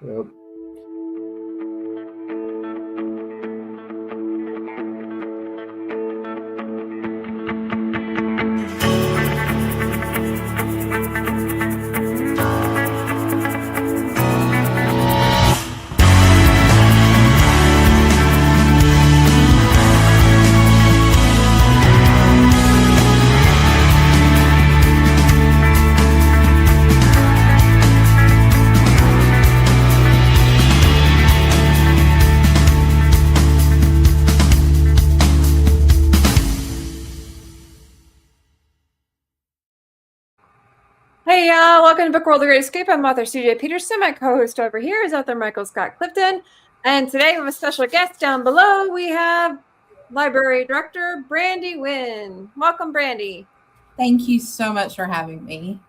Yep. Hey y'all, welcome to Book World: The Great Escape. I'm author CJ Peterson. My co-host over here is author Michael Scott Clifton. And today we have a special guest down below. We have Library Director Brandy Winn. Welcome, Brandy. Thank you so much for having me.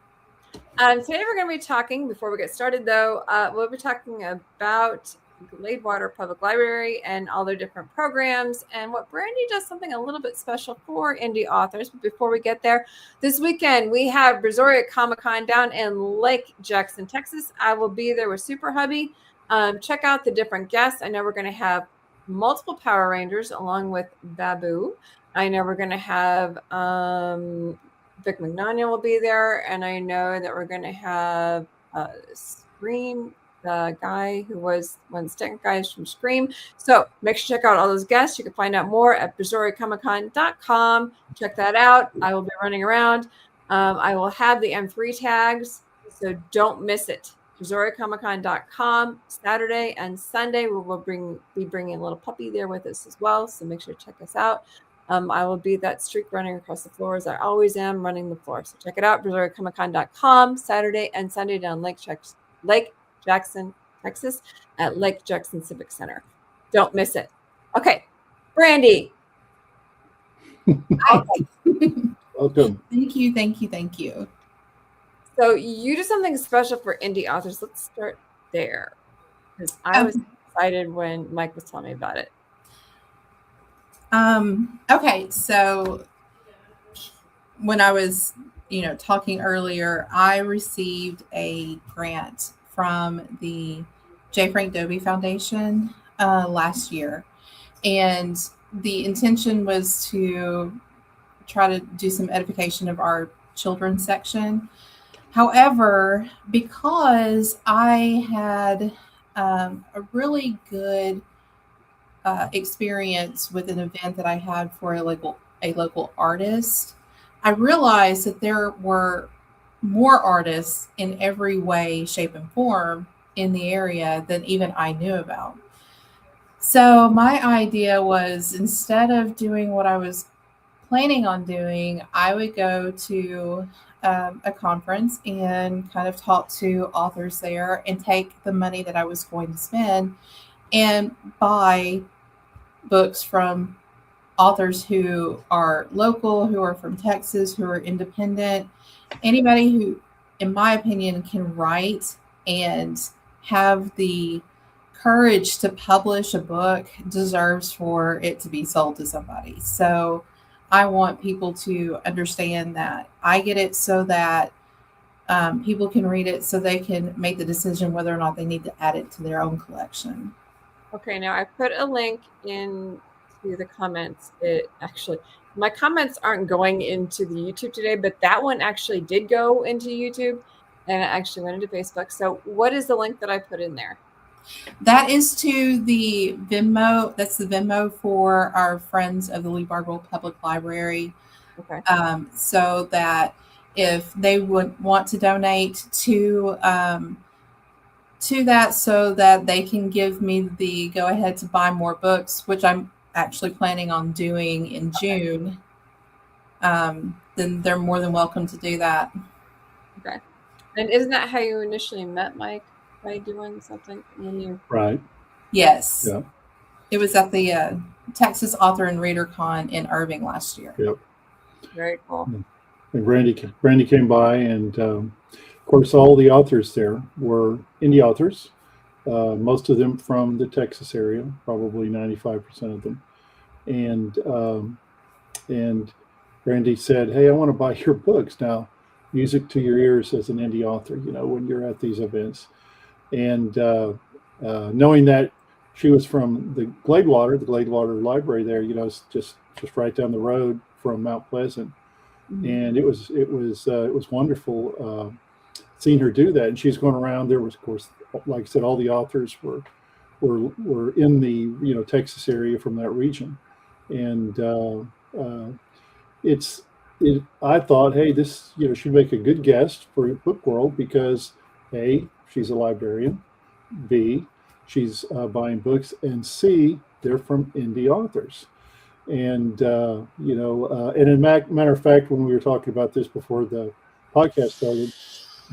Today we're going to be talking, before we get started though, we'll be talking about Lee-Bardwell Public Library and all their different programs, and what Brandy does something a little bit special for indie authors. But before we get there, this weekend we have Brazoria Comic-Con down in Lake Jackson, Texas. I will be there with Super Hubby. Check out the different guests. I know we're going to have multiple Power Rangers along with Babu. I know we're going to have Vic McNania will be there, and I know that we're going to have Scream, the guy who was one of the second guys from Scream. So make sure to check out all those guests. You can find out more at BrazoriaComicCon.com. Check that out. I will be running around. I will have the M3 tags, so don't miss it. BrazoriaComicCon.com. Saturday and Sunday we will be bringing a little puppy there with us as well, so make sure to check us out. I will be that streak running across the floor, as I always am, running the floor. So check it out, BrazoriaComicCon.com, Saturday and Sunday down Lake Jackson, Texas, at Lake Jackson Civic Center. Don't miss it. Okay, Brandy. Welcome. Thank you. So you do something special for indie authors. Let's start there, because I was excited when Mike was telling me about it. Okay, so when I was, talking earlier, I received a grant from the J. Frank Dobie Foundation last year, and the intention was to try to do some edification of our children's section. However, because I had a really good experience with an event that I had for a local artist, I realized that there were more artists in every way, shape, and form in the area than even I knew about. So my idea was, instead of doing what I was planning on doing, I would go to a conference and kind of talk to authors there and take the money that I was going to spend and buy books from authors who are local, who are from Texas, who are independent, anybody who, in my opinion, can write and have the courage to publish a book deserves for it to be sold to somebody. So I want people to understand that I get it so that people can read it, so they can make the decision whether or not they need to add it to their own collection. Okay, now I put a link into the comments. My comments aren't going into the YouTube today, but that one actually did go into YouTube, and it actually went into Facebook. So what is the link that I put in there? That is to the Venmo. That's the Venmo for our friends of the Lee-Bardwell Public Library. Okay. So that if they would want to donate to that, so that they can give me the go ahead to buy more books, which I'm actually planning on doing in June, then they're more than welcome to do that. Okay. And isn't that how you initially met Mike? By doing something when you... Right. Yes. Yeah. It was at the Texas Author and Reader Con in Irving last year. Yep. Very cool. And Brandy came by, and of course all the authors there were indie authors, most of them from the Texas area, probably 95% of them. And Brandy said, "Hey, I want to buy your books now. Music to your ears as an indie author, when you're at these events." And knowing that she was from the Gladewater Library there, it's just right down the road from Mount Pleasant, and it was wonderful seeing her do that. And she's going around. There was, of course, like I said, all the authors were in the Texas area from that region, and I thought, hey, this should make a good guest for Book World because A, she's a librarian, B, she's buying books, and C, they're from indie authors. And and in matter of fact, when we were talking about this before the podcast started,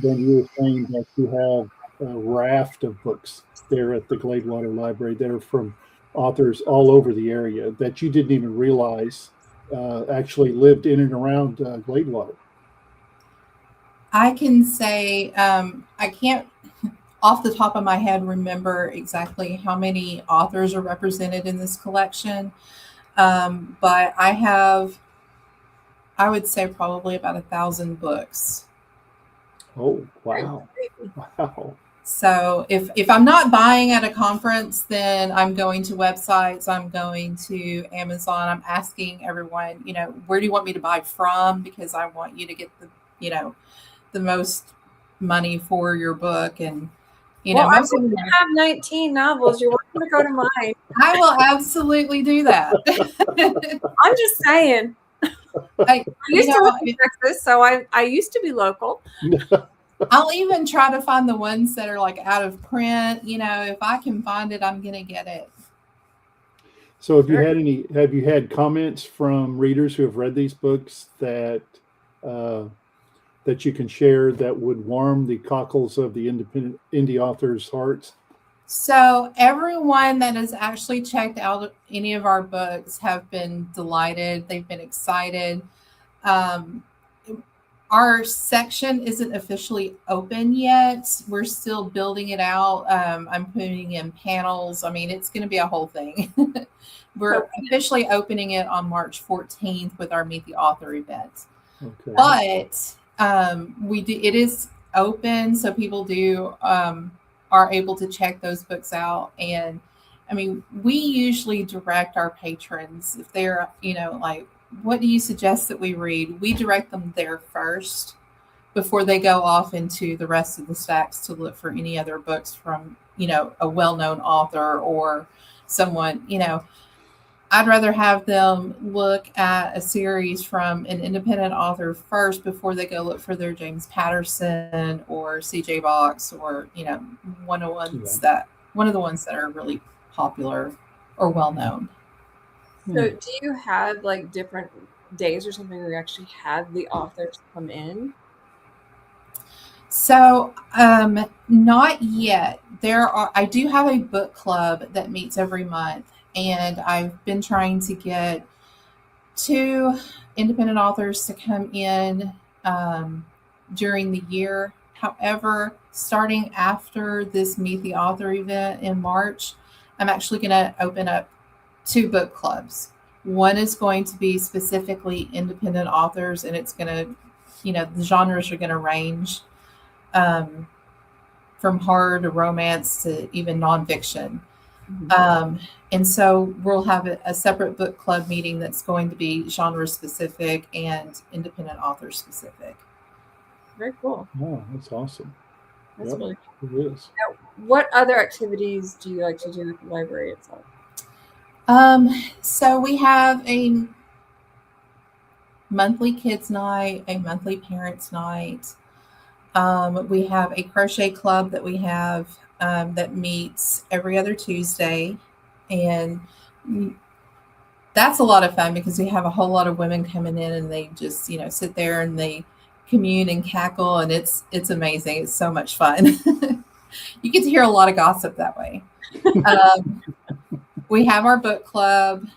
then you were saying that you have a raft of books there at the Gladewater Library that are from authors all over the area that you didn't even realize actually lived in and around Gladewater. I can say I can't off the top of my head remember exactly how many authors are represented in this collection, but I would say probably about 1,000 books. Oh, wow. Wow. So if I'm not buying at a conference, then I'm going to websites, I'm going to Amazon, I'm asking everyone, where do you want me to buy from? Because I want you to get the most money for your book. And, most of them have 19 novels. You're welcome to go to mine. I will absolutely do that. I'm just saying. I used to live in Texas, so I used to be local. I'll even try to find the ones that are like out of print. If I can find it, I'm going to get it. So have you had comments from readers who have read these books that you can share that would warm the cockles of the indie authors' hearts? So everyone that has actually checked out any of our books have been delighted. They've been excited. Our section isn't officially open yet. We're still building it out. I'm putting in panels. I mean, it's going to be a whole thing. We're officially opening it on March 14th with our Meet the Author event. Okay. But it is open, so people are able to check those books out. And I mean, we usually direct our patrons if they're, like, what do you suggest that we read? We direct them there first before they go off into the rest of the stacks to look for any other books from, a well-known author or someone, I'd rather have them look at a series from an independent author first before they go look for their James Patterson or CJ Box or, one of the ones that are really popular or well-known. So do you have like different days or something where you actually have the authors come in? So not yet. I do have a book club that meets every month, and I've been trying to get 2 independent authors to come in during the year. However, starting after this Meet the Author event in March, I'm actually going to open up 2 book clubs. One is going to be specifically independent authors, and it's going to, the genres are going to range from horror to romance to even nonfiction. Mm-hmm. And so we'll have a separate book club meeting that's going to be genre specific and independent author specific. Very cool. Oh, that's awesome. That's really cool. It is. Now, what other activities do you like to do at the library itself? So we have a monthly kids night, a monthly parents night. We have a crochet club that we have that meets every other Tuesday, and that's a lot of fun because we have a whole lot of women coming in and they just sit there and they commune and cackle, and it's amazing. It's so much fun. You get to hear a lot of gossip that way. We have our book club.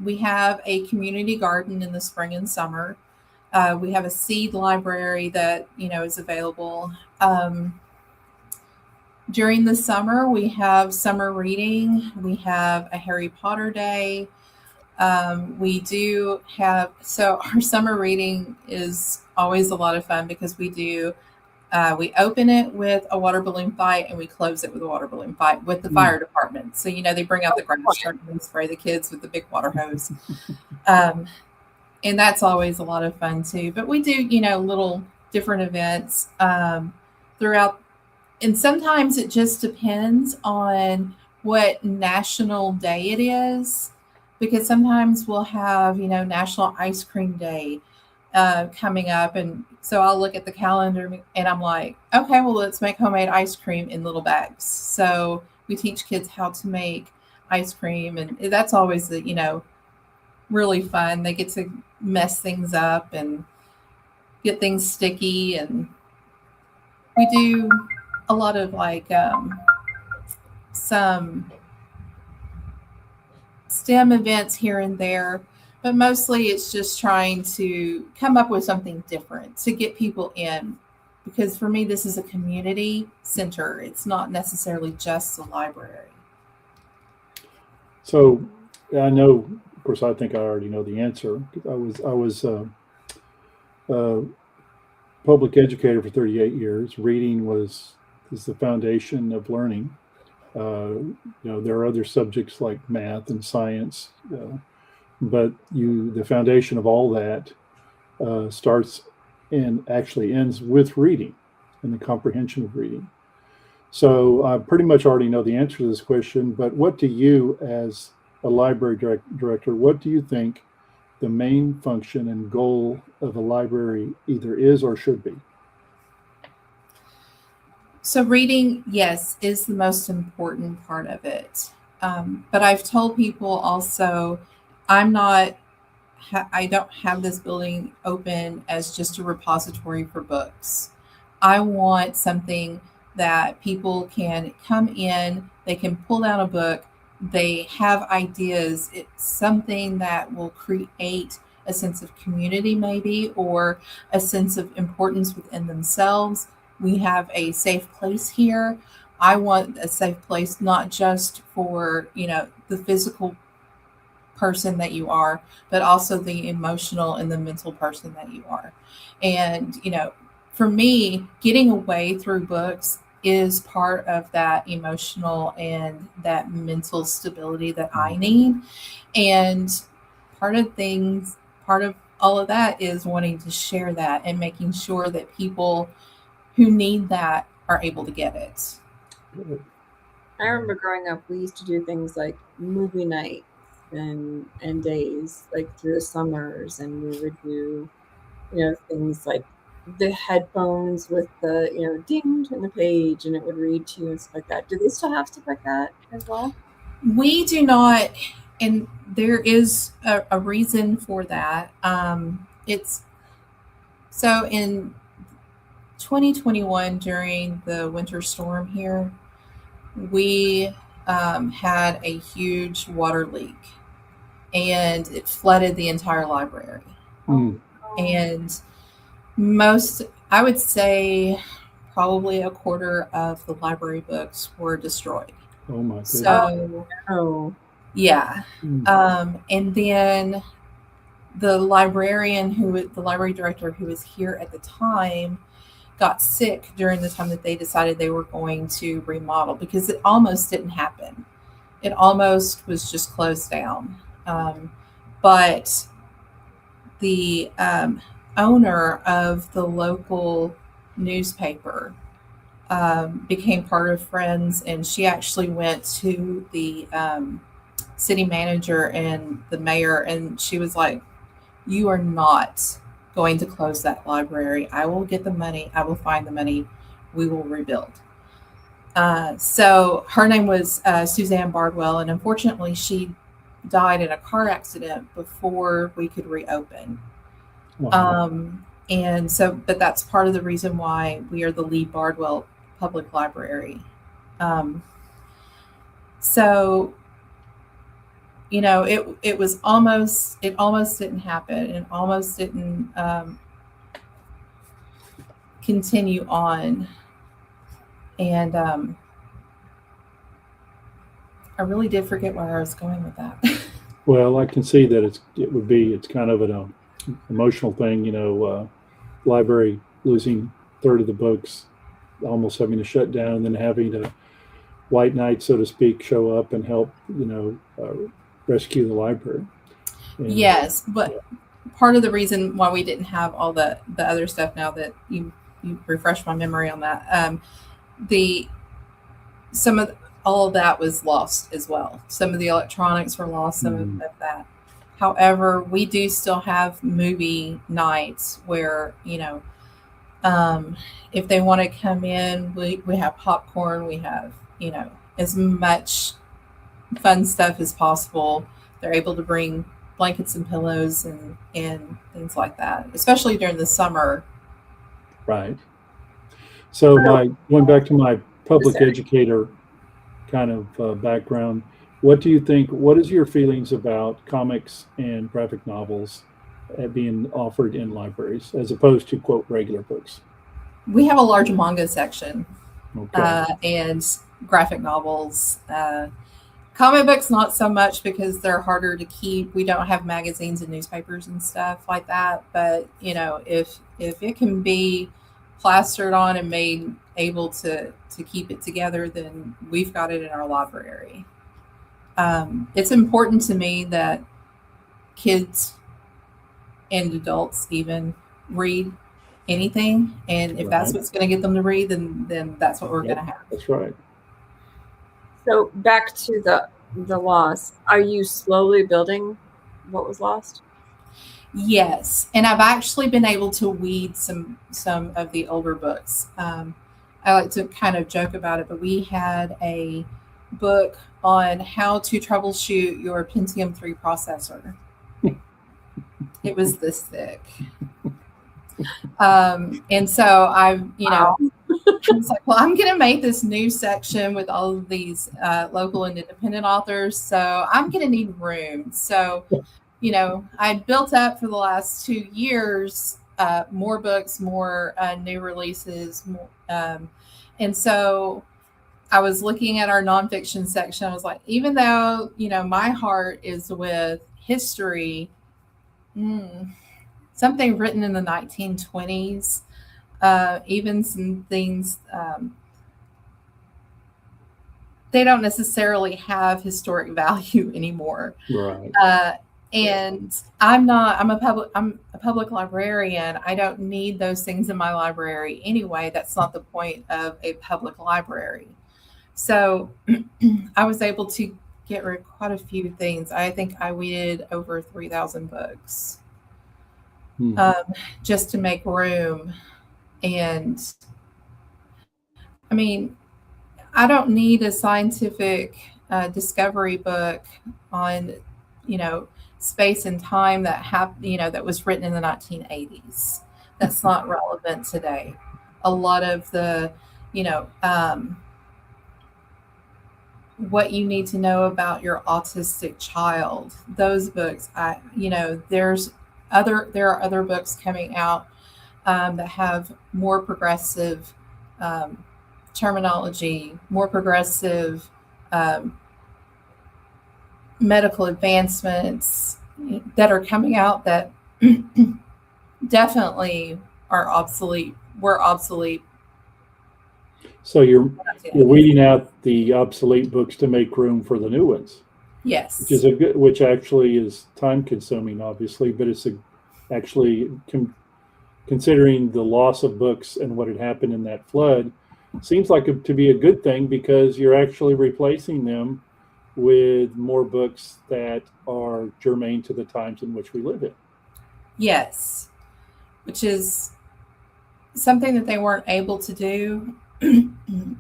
We have a community garden in the spring and summer. We have a seed library that, is available. During the summer, we have summer reading. We have a Harry Potter day. So our summer reading is always a lot of fun because we do We open it with a water balloon fight, and we close it with a water balloon fight with the fire department. So, they bring out the grass truck and spray the kids with the big water hose. And that's always a lot of fun too. But we do, little different events throughout. And sometimes it just depends on what national day it is, because sometimes we'll have, National Ice Cream Day coming up. And so I'll look at the calendar and I'm like, okay, well, let's make homemade ice cream in little bags. So we teach kids how to make ice cream. And that's always, really fun. They get to mess things up and get things sticky. And we do a lot of some STEM events here and there, but mostly it's just trying to come up with something different to get people in, because for me, this is a community center. It's not necessarily just a library. So I know, of course, I think I already know the answer. I was a public educator for 38 years. Reading is the foundation of learning. There are other subjects like math and science, but the foundation of all that starts and actually ends with reading and the comprehension of reading. So I pretty much already know the answer to this question, but what do you, as a library director, what do you think the main function and goal of a library either is or should be? So reading, yes, is the most important part of it. But I've told people also, I don't have this building open as just a repository for books. I want something that people can come in, they can pull down a book, they have ideas. It's something that will create a sense of community maybe, or a sense of importance within themselves. We have a safe place here. I want a safe place, not just for, the physical person that you are, but also the emotional and the mental person that you are. And, for me, getting away through books is part of that emotional and that mental stability that I need. And part of all of that is wanting to share that and making sure that people who need that are able to get it. I remember growing up, we used to do things like movie nights and days, like through the summers, and we would do, things like the headphones with the, ding, turn the page, and it would read to you and stuff like that. Do they still have stuff like that as well? We do not, and there is a reason for that. It's so in 2021, during the winter storm here, we had a huge water leak, and it flooded the entire library. And I would say probably a quarter of the library books were destroyed. Oh my goodness. So, yeah. And then the library director who was here at the time got sick during the time that they decided they were going to remodel, because it almost didn't happen. It almost was just closed down. But the owner of the local newspaper became part of Friends, and she actually went to the city manager and the mayor, and she was like, "You are not going to close that library. I will get the money. I will find the money. We will rebuild." So her name was Suzanne Bardwell, and unfortunately she died in a car accident before we could reopen. Wow. And so, but that's part of the reason why we are the Lee-Bardwell Public Library. So, it almost didn't happen, and almost didn't continue on. And I really did forget where I was going with that. Well, I can see that it's kind of an emotional thing, library losing third of the books almost having to shut down, and then having a white knight, so to speak, show up and help, rescue the library. And, Yes, but part of the reason why we didn't have all the other stuff, now that you refresh my memory on that, all of that was lost as well. Some of the electronics were lost, some of that. However, we do still have movie nights where, if they want to come in, we have popcorn, we have, as much fun stuff as possible. They're able to bring blankets and pillows and things like that, especially during the summer. Right. So going back to my public educator kind of background, what is your feelings about comics and graphic novels being offered in libraries as opposed to, quote, regular books? We have a large manga section, Okay. and graphic novels. Comic books, not so much, because they're harder to keep. We don't have magazines and newspapers and stuff like that. But, if it can be plastered on and made able to keep it together, then we've got it in our library. It's important to me that kids and adults even read anything, and if that's what's going to get them to read, then that's what we're going to have. That's right. So back to the loss. Are you slowly building what was lost? Yes, and I've actually been able to weed some of the older books. I like to kind of joke about it, but we had a book on how to troubleshoot your Pentium 3 processor. It was this thick. And so I was like, well, I'm going to make this new section with all of these local and independent authors. So I'm going to need room. So, I built up for the last 2 years, more books, more new releases. And so I was looking at our nonfiction section. I was like, even though, my heart is with history, something written in the 1920s, even some things, they don't necessarily have historic value anymore. Right. And I'm a public librarian. I don't need those things in my library anyway. That's not the point of a public library. So I was able to get rid of quite a few things. I think I weeded over 3,000 books just to make room. And I mean, I don't need a scientific discovery book on, space and time that was written in the 1980s. That's not relevant today. A lot of the, what you need to know about your autistic child, those books, there are other books coming out that have more progressive terminology, more progressive medical advancements that are coming out that definitely are obsolete. Were obsolete. So you're weeding out the obsolete books to make room for the new ones. Yes. Which actually is time consuming, obviously, but it's actually considering the loss of books and what had happened in that flood, seems like to be a good thing, because you're actually replacing them with more books that are germane to the times in which we live in. Yes, which is something that they weren't able to do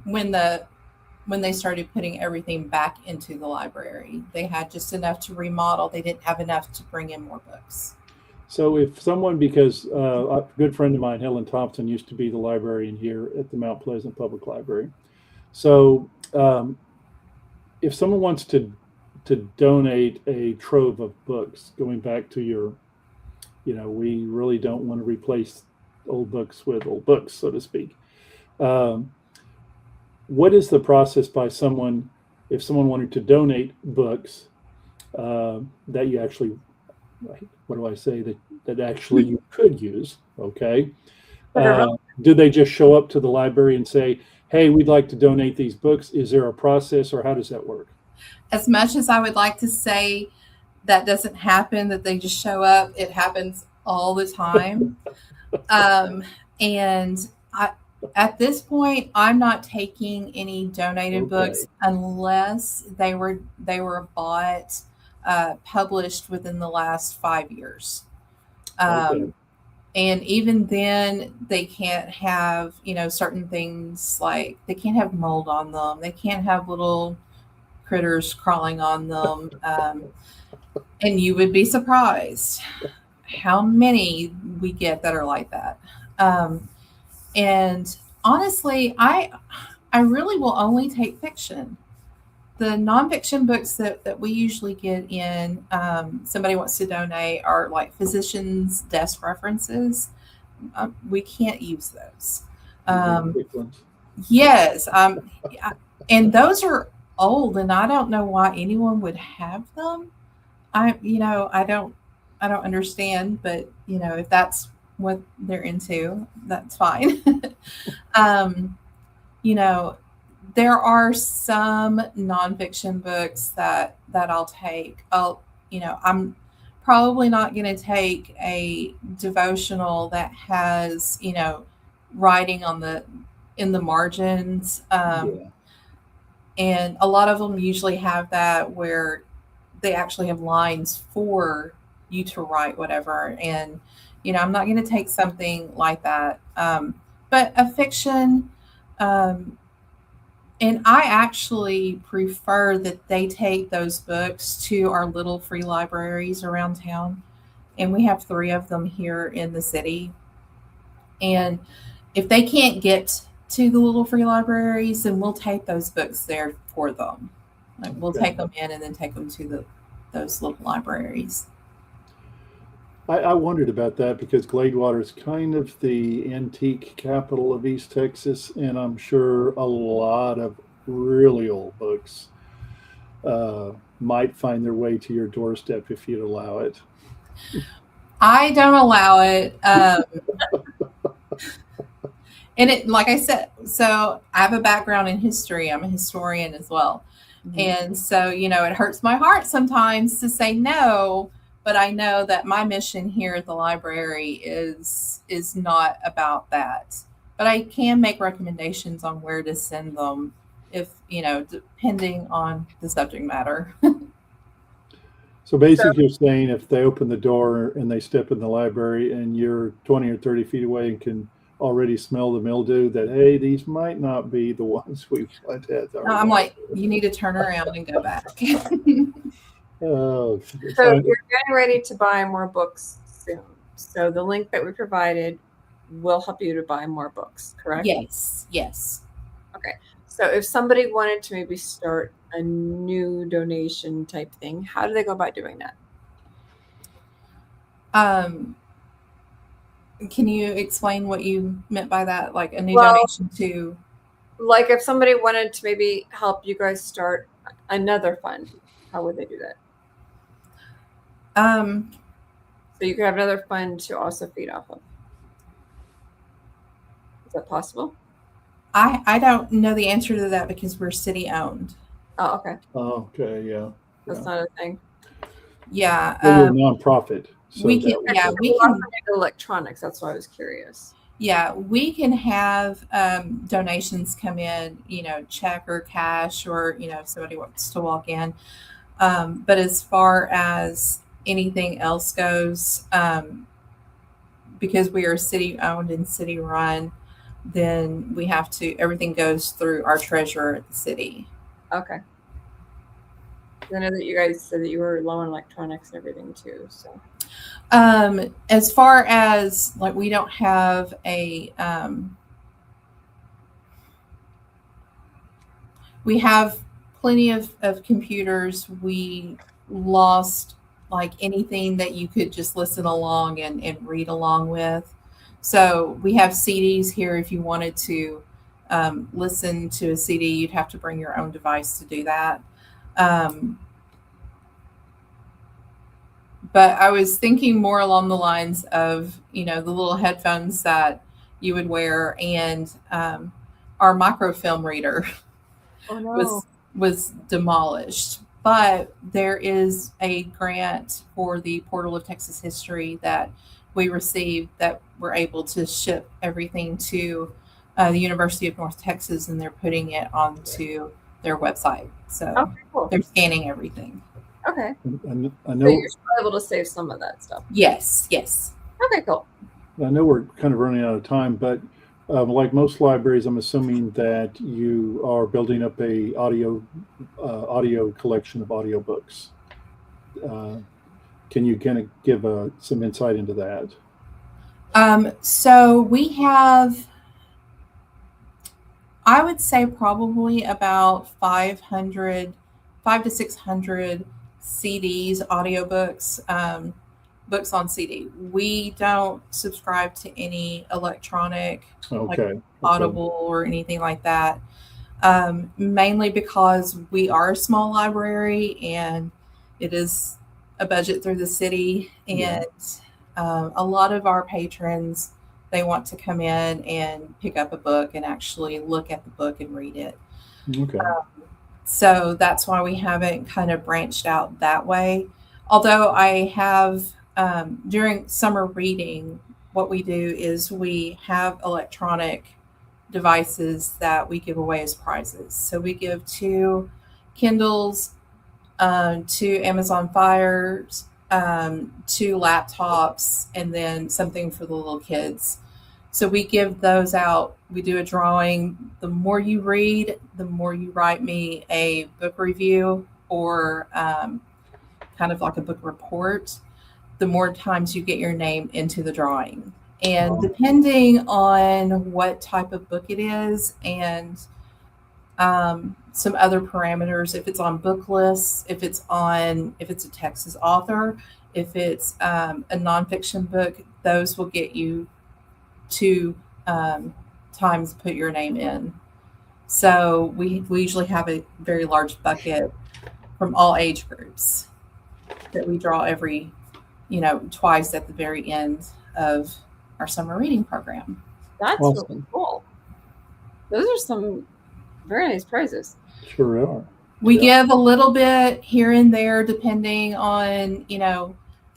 when they started putting everything back into the library. They had just enough to remodel. They didn't have enough to bring in more books. So if someone, because a good friend of mine, Helen Thompson, used to be the librarian here at the Mount Pleasant Public Library. So if someone wants to donate a trove of books, going back to your, we really don't want to replace old books with old books, so to speak. What is the process by someone, if someone wanted to donate books that you actually, what do I say, that actually you could use, okay? Do they just show up to the library and say, hey, we'd like to donate these books? Is there a process, or how does that work? As much as I would like to say that doesn't happen, that they just show up, it happens all the time. And at this point, I'm not taking any donated books unless they were bought, published within the last 5 years. And even then, they can't have, certain things like they can't have mold on them. They can't have little critters crawling on them. And you would be surprised how many we get that are like that. And honestly, I really will only take fiction. The nonfiction books that we usually get in, somebody wants to donate, are like physicians' desk references. We can't use those. Yes. And those are old, and I don't know why anyone would have them. I don't understand, but if that's what they're into, that's fine. There are some nonfiction books that I'll take. I'm probably not going to take a devotional that has, writing in the margins. And a lot of them usually have that where they actually have lines for you to write whatever. And, I'm not going to take something like that. But a fiction, and I actually prefer that they take those books to our little free libraries around town. And we have 3 of them here in the city. And if they can't get to the little free libraries, then we'll take those books there for them. Like we'll take them in and then take them to those local libraries. I wondered about that because Gladewater is kind of the antique capital of East Texas, and I'm sure a lot of really old books might find their way to your doorstep if you'd allow it. I don't allow it. And it, like I said, so I have a background in history. I'm a historian as well. Mm-hmm. And so, it hurts my heart sometimes to say no, but I know that my mission here at the library is not about that. But I can make recommendations on where to send them if, depending on the subject matter. So basically you're saying if they open the door and they step in the library and you're 20 or 30 feet away and can already smell the mildew, that, hey, these might not be the ones we want at. No, I'm like, you need to turn around and go back. So you're getting ready to buy more books soon. So the link that we provided will help you to buy more books, correct? Yes. Okay. So if somebody wanted to maybe start a new donation type thing, how do they go about doing that? Can you explain what you meant by that? Like a new donation to? Like if somebody wanted to maybe help you guys start another fund, how would they do that? So you could have another fund to also feed off of. Is that possible? I don't know the answer to that because we're city owned. Oh, okay. Oh, okay, yeah. That's not a thing. Yeah. Well, you're a nonprofit. So we can electronics. That's why I was curious. Yeah, we can have donations come in, check or cash, or if somebody wants to walk in. But as far as anything else goes, because we are city owned and city run, then we have to. Everything goes through our treasurer at the city. Okay. I know that you guys said that you were low on electronics and everything too. So, as far as like, we don't have a, we have plenty of computers. We lost like anything that you could just listen along and read along with. So we have CDs here. If you wanted to listen to a CD, you'd have to bring your own device to do that. But I was thinking more along the lines of, the little headphones that you would wear, and our microfilm reader Oh no. was demolished. But there is a grant for the Portal of Texas History that we received that we're able to ship everything to the University of North Texas, and they're putting it onto their website. So Okay, cool. they're scanning everything. Okay. And I So know you're still able to save some of that stuff. Yes. Okay, cool. we're kind of running out of time, but like most libraries, I'm assuming that you are building up a audio collection of audiobooks. Can you kind of give some insight into that? So we have, I would say, probably about 5 to 600 CDs, audiobooks, books on CD. We don't subscribe to any electronic, Okay. Audible or anything like that. Mainly because we are a small library and it is a budget through the city, and a lot of our patrons, they want to come in and pick up a book and actually look at the book and read it. Okay. So that's why we haven't kind of branched out that way. Although I have, during summer reading, what we do is we have electronic devices that we give away as prizes. So we give 2 Kindles, 2 Amazon Fires, 2 laptops, and then something for the little kids. So we give those out. We do a drawing. The more you read, the more you write me a book review or kind of like a book report, the more times you get your name into the drawing. And depending on what type of book it is and some other parameters, if it's on book lists, if it's a Texas author, if it's a nonfiction book, those will get you 2 times put your name in. So we usually have a very large bucket from all age groups that we draw every, twice at the very end of our summer reading program. That's Awesome. really cool. Those are some very nice prizes. Sure are. We give a little bit here and there depending on,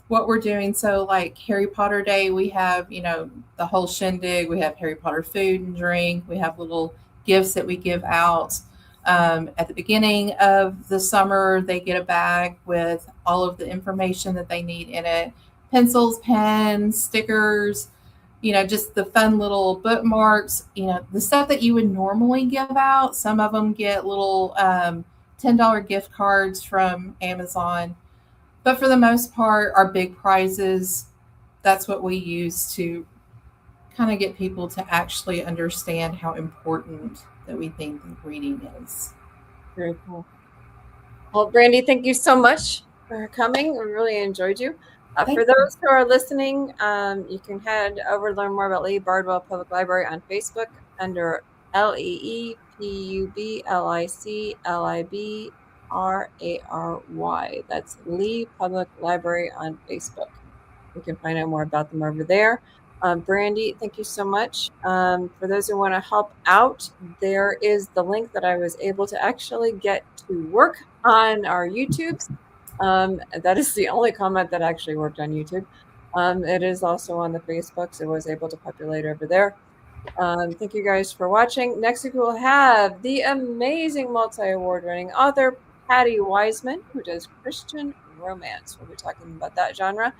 what we're doing. So like Harry Potter Day, we have, the whole shindig. We have Harry Potter food and drink. We have little gifts that we give out. At the beginning of the summer, they get a bag with all of the information that they need in it. Pencils, pens, stickers, just the fun little bookmarks, the stuff that you would normally give out. Some of them get little $10 gift cards from Amazon. But for the most part, our big prizes, that's what we use to kind of get people to actually understand how important that we think reading is. Very cool. Well, Brandy, thank you so much for coming. We really enjoyed you. For those who are listening, you can head over to learn more about Lee-Bardwell Public Library on Facebook under LEEPUBLICLIBRARY. That's Lee Public Library on Facebook. You can find out more about them over there. Brandy, thank you so much. For those who want to help out, there is the link that I was able to actually get to work on our YouTubes. That is the only comment that actually worked on YouTube. It is also on the Facebook, so I was able to populate over there. Thank you guys for watching. Next week we'll have the amazing multi-award winning author Patty Wiseman, who does Christian romance. We'll be talking about that genre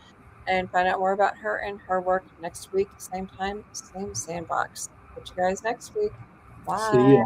and find out more about her and her work next week. Same time, same sandbox. Catch you guys next week. Bye. See ya.